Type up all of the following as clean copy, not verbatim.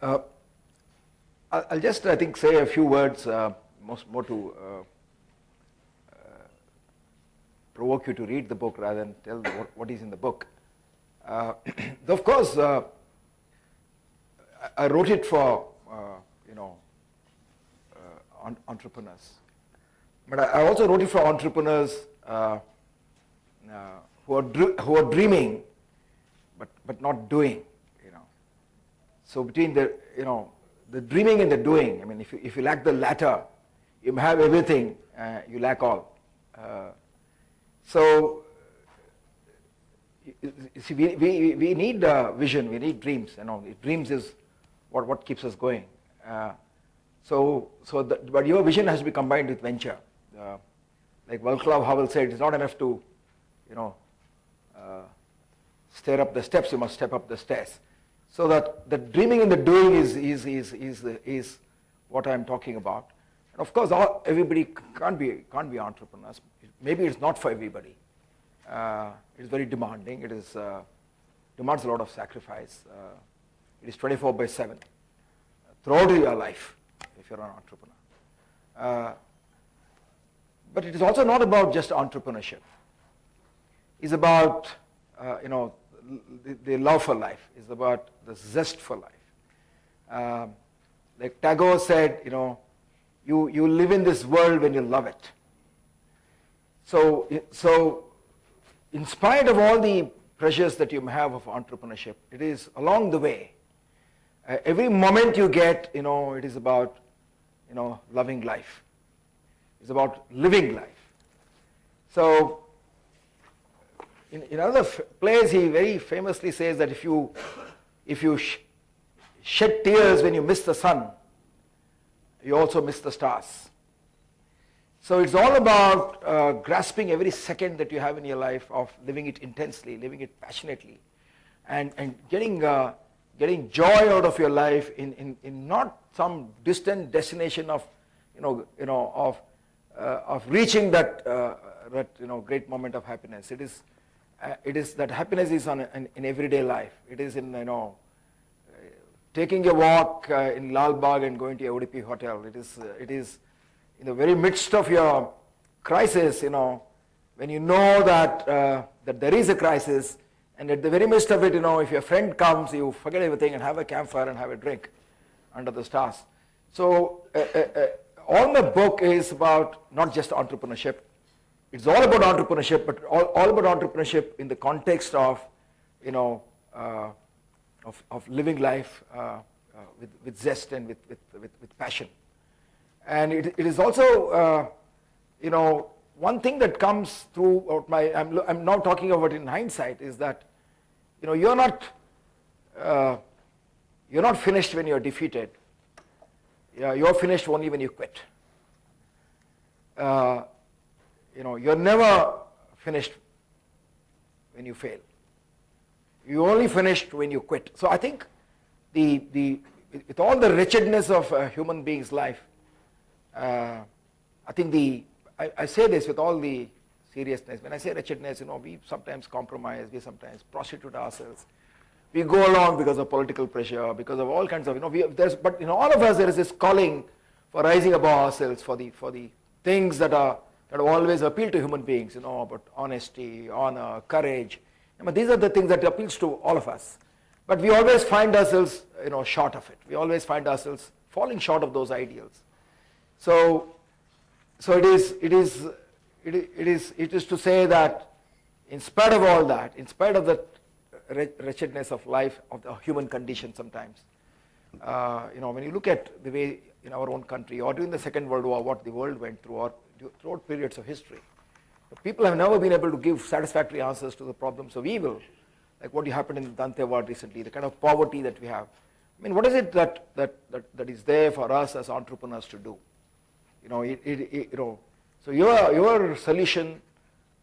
Uh, I'll just, I think, say a few words, more to provoke you to read the book rather than tell what is in the book. Of course, I wrote it for entrepreneurs, but I also wrote it for entrepreneurs who are dreaming, but not doing. So between the dreaming and the doing, I mean, if you lack the latter, you have everything, you lack all. So you see, we need vision, we need dreams. Dreams is what keeps us going. But your vision has to be combined with venture. Like Václav Havel said, it's not enough to, stair up the steps. You must step up the stairs. So that the dreaming and the doing is what I'm talking about. And of course, everybody can't be entrepreneurs. Maybe it's not for everybody. It's very demanding. It demands a lot of sacrifice. It is 24/7 throughout your life if you're an entrepreneur. But it is also not about just entrepreneurship. It's about the love for life. It's about the zest for life. Like Tagore said, you live in this world when you love it. So in spite of all the pressures that you may have of entrepreneurship, it is along the way. Every moment you get, it is about, loving life. It's about living life. So in another place, he very famously says that if you shed tears when you miss the sun, you also miss the stars. So it's all about grasping every second that you have in your life, of living it intensely, living it passionately, and getting joy out of your life in not some distant destination of reaching that great moment of happiness. It is that happiness is in everyday life. It is in taking a walk in Lal Bagh and going to a Udupi hotel. It is in the very midst of your crisis, when you know that there is a crisis, and at the very midst of it, if your friend comes, you forget everything and have a campfire and have a drink under the stars. So all the book is about not just entrepreneurship. It's all about entrepreneurship, but all about entrepreneurship in the context of living life with zest and with passion. And it is also one thing that comes through I'm now talking about in hindsight, is that you're not finished when you're defeated. You're finished only when you quit. You're never finished when you fail. You're only finished when you quit. So I think with all the wretchedness of a human being's life, I think I say this with all the seriousness. When I say wretchedness, we sometimes compromise, we sometimes prostitute ourselves. We go along because of political pressure, because of all kinds of, but in all of us there is this calling for rising above ourselves, for the things that always appeal to human beings, about honesty, honor, courage. These are the things that appeals to all of us. But we always find ourselves, short of it. We always find ourselves falling short of those ideals. So it is to say that in spite of all that, in spite of the wretchedness of life, of the human condition sometimes, when you look at the way in our own country, or during the Second World War, what the world went through, or throughout periods of history, people have never been able to give satisfactory answers to the problems of evil, like what happened in Dantewad recently, the kind of poverty that we have. What is it that is there for us as entrepreneurs to do? So your solution,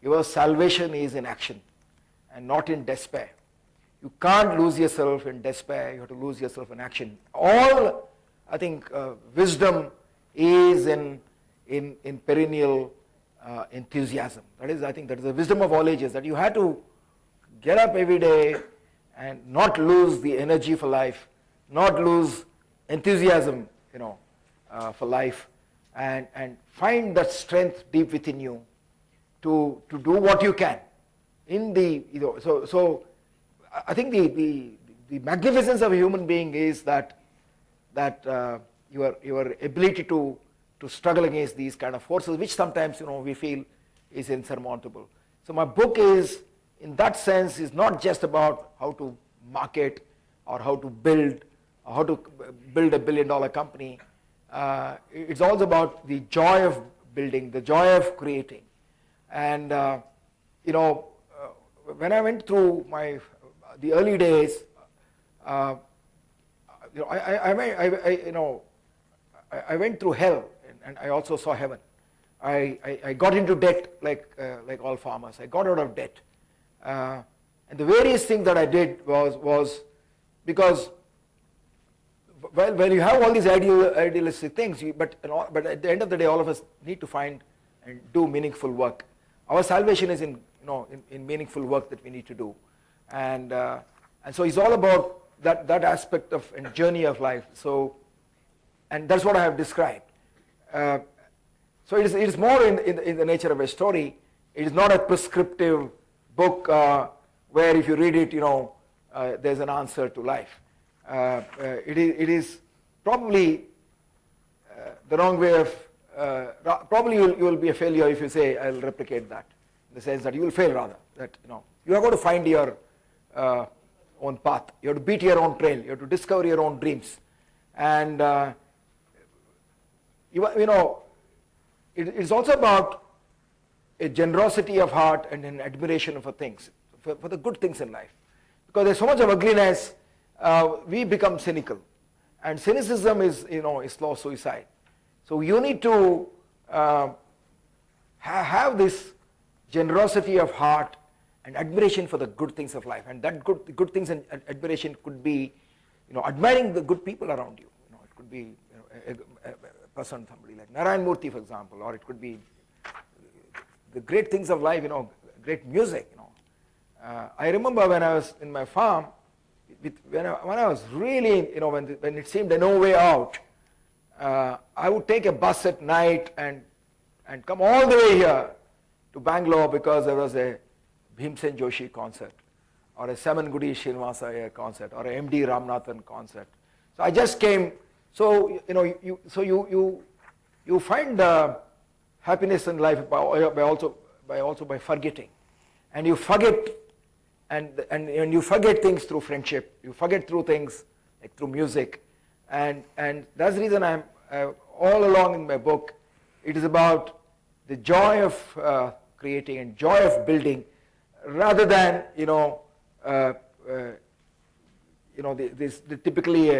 your salvation is in action and not in despair. You can't lose yourself in despair. You have to lose yourself in action. All, I think, wisdom is in perennial enthusiasm. That is, I think, that is the wisdom of all ages, that you have to get up every day and not lose the energy for life, not lose enthusiasm, for life, and find that strength deep within you to do what you can. So I think the magnificence of a human being is that your ability to struggle against these kind of forces, which sometimes we feel is insurmountable. So my book is, in that sense, is not just about how to market or how to build a billion-dollar company. It's also about the joy of building, the joy of creating. And when I went through the early days, I went through hell, and I also saw heaven. I got into debt like all farmers. I got out of debt, and the various things that I did was because, well, when you have all these idealistic things, but at the end of the day, all of us need to find and do meaningful work. Our salvation is in meaningful work that we need to do, and so it's all about that aspect of and journey of life. So, and that's what I have described. So it is more in the nature of a story. It is not a prescriptive book where if you read it, there's an answer to life. It is probably the wrong way of. Probably you will be a failure if you say I'll replicate that. In the sense that you will fail rather. That you are going to find your own path. You have to beat your own trail. You have to discover your own dreams, and it is also about a generosity of heart and an admiration for things, for the good things in life. Because there's so much of ugliness, we become cynical, and cynicism is slow suicide. So you need to have this generosity of heart and admiration for the good things of life, and that good things and admiration could be, admiring the good people around you. It could be a person, somebody like Narayan Murthy, for example, or it could be the great things of life, great music. I remember when I was in my farm, when I was really, when it seemed no way out, I would take a bus at night and come all the way here to Bangalore because there was a Bhimsen Joshi concert, or a Samangudi Srinivasa concert, or a M.D. Ramanathan concert. So I just came. So you find happiness in life by forgetting, and you forget, and you forget things through friendship. You forget through things like through music, and that's the reason I'm all along in my book. It is about the joy of creating and joy of building, rather than typically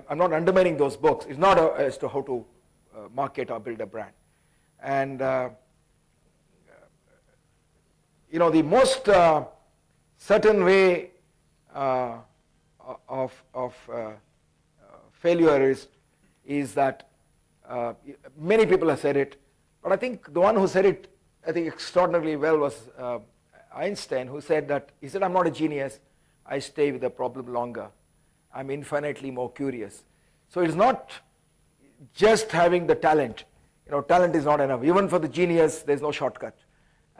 I'm not undermining those books. It's not as to how to market or build a brand, and the most certain way of failure is that many people have said it, but I think the one who said it, I think extraordinarily well, was Einstein, who said that, he said, I'm not a genius, I stay with the problem longer. I'm infinitely more curious. So it's not just having the talent. Talent is not enough. Even for the genius, there's no shortcut.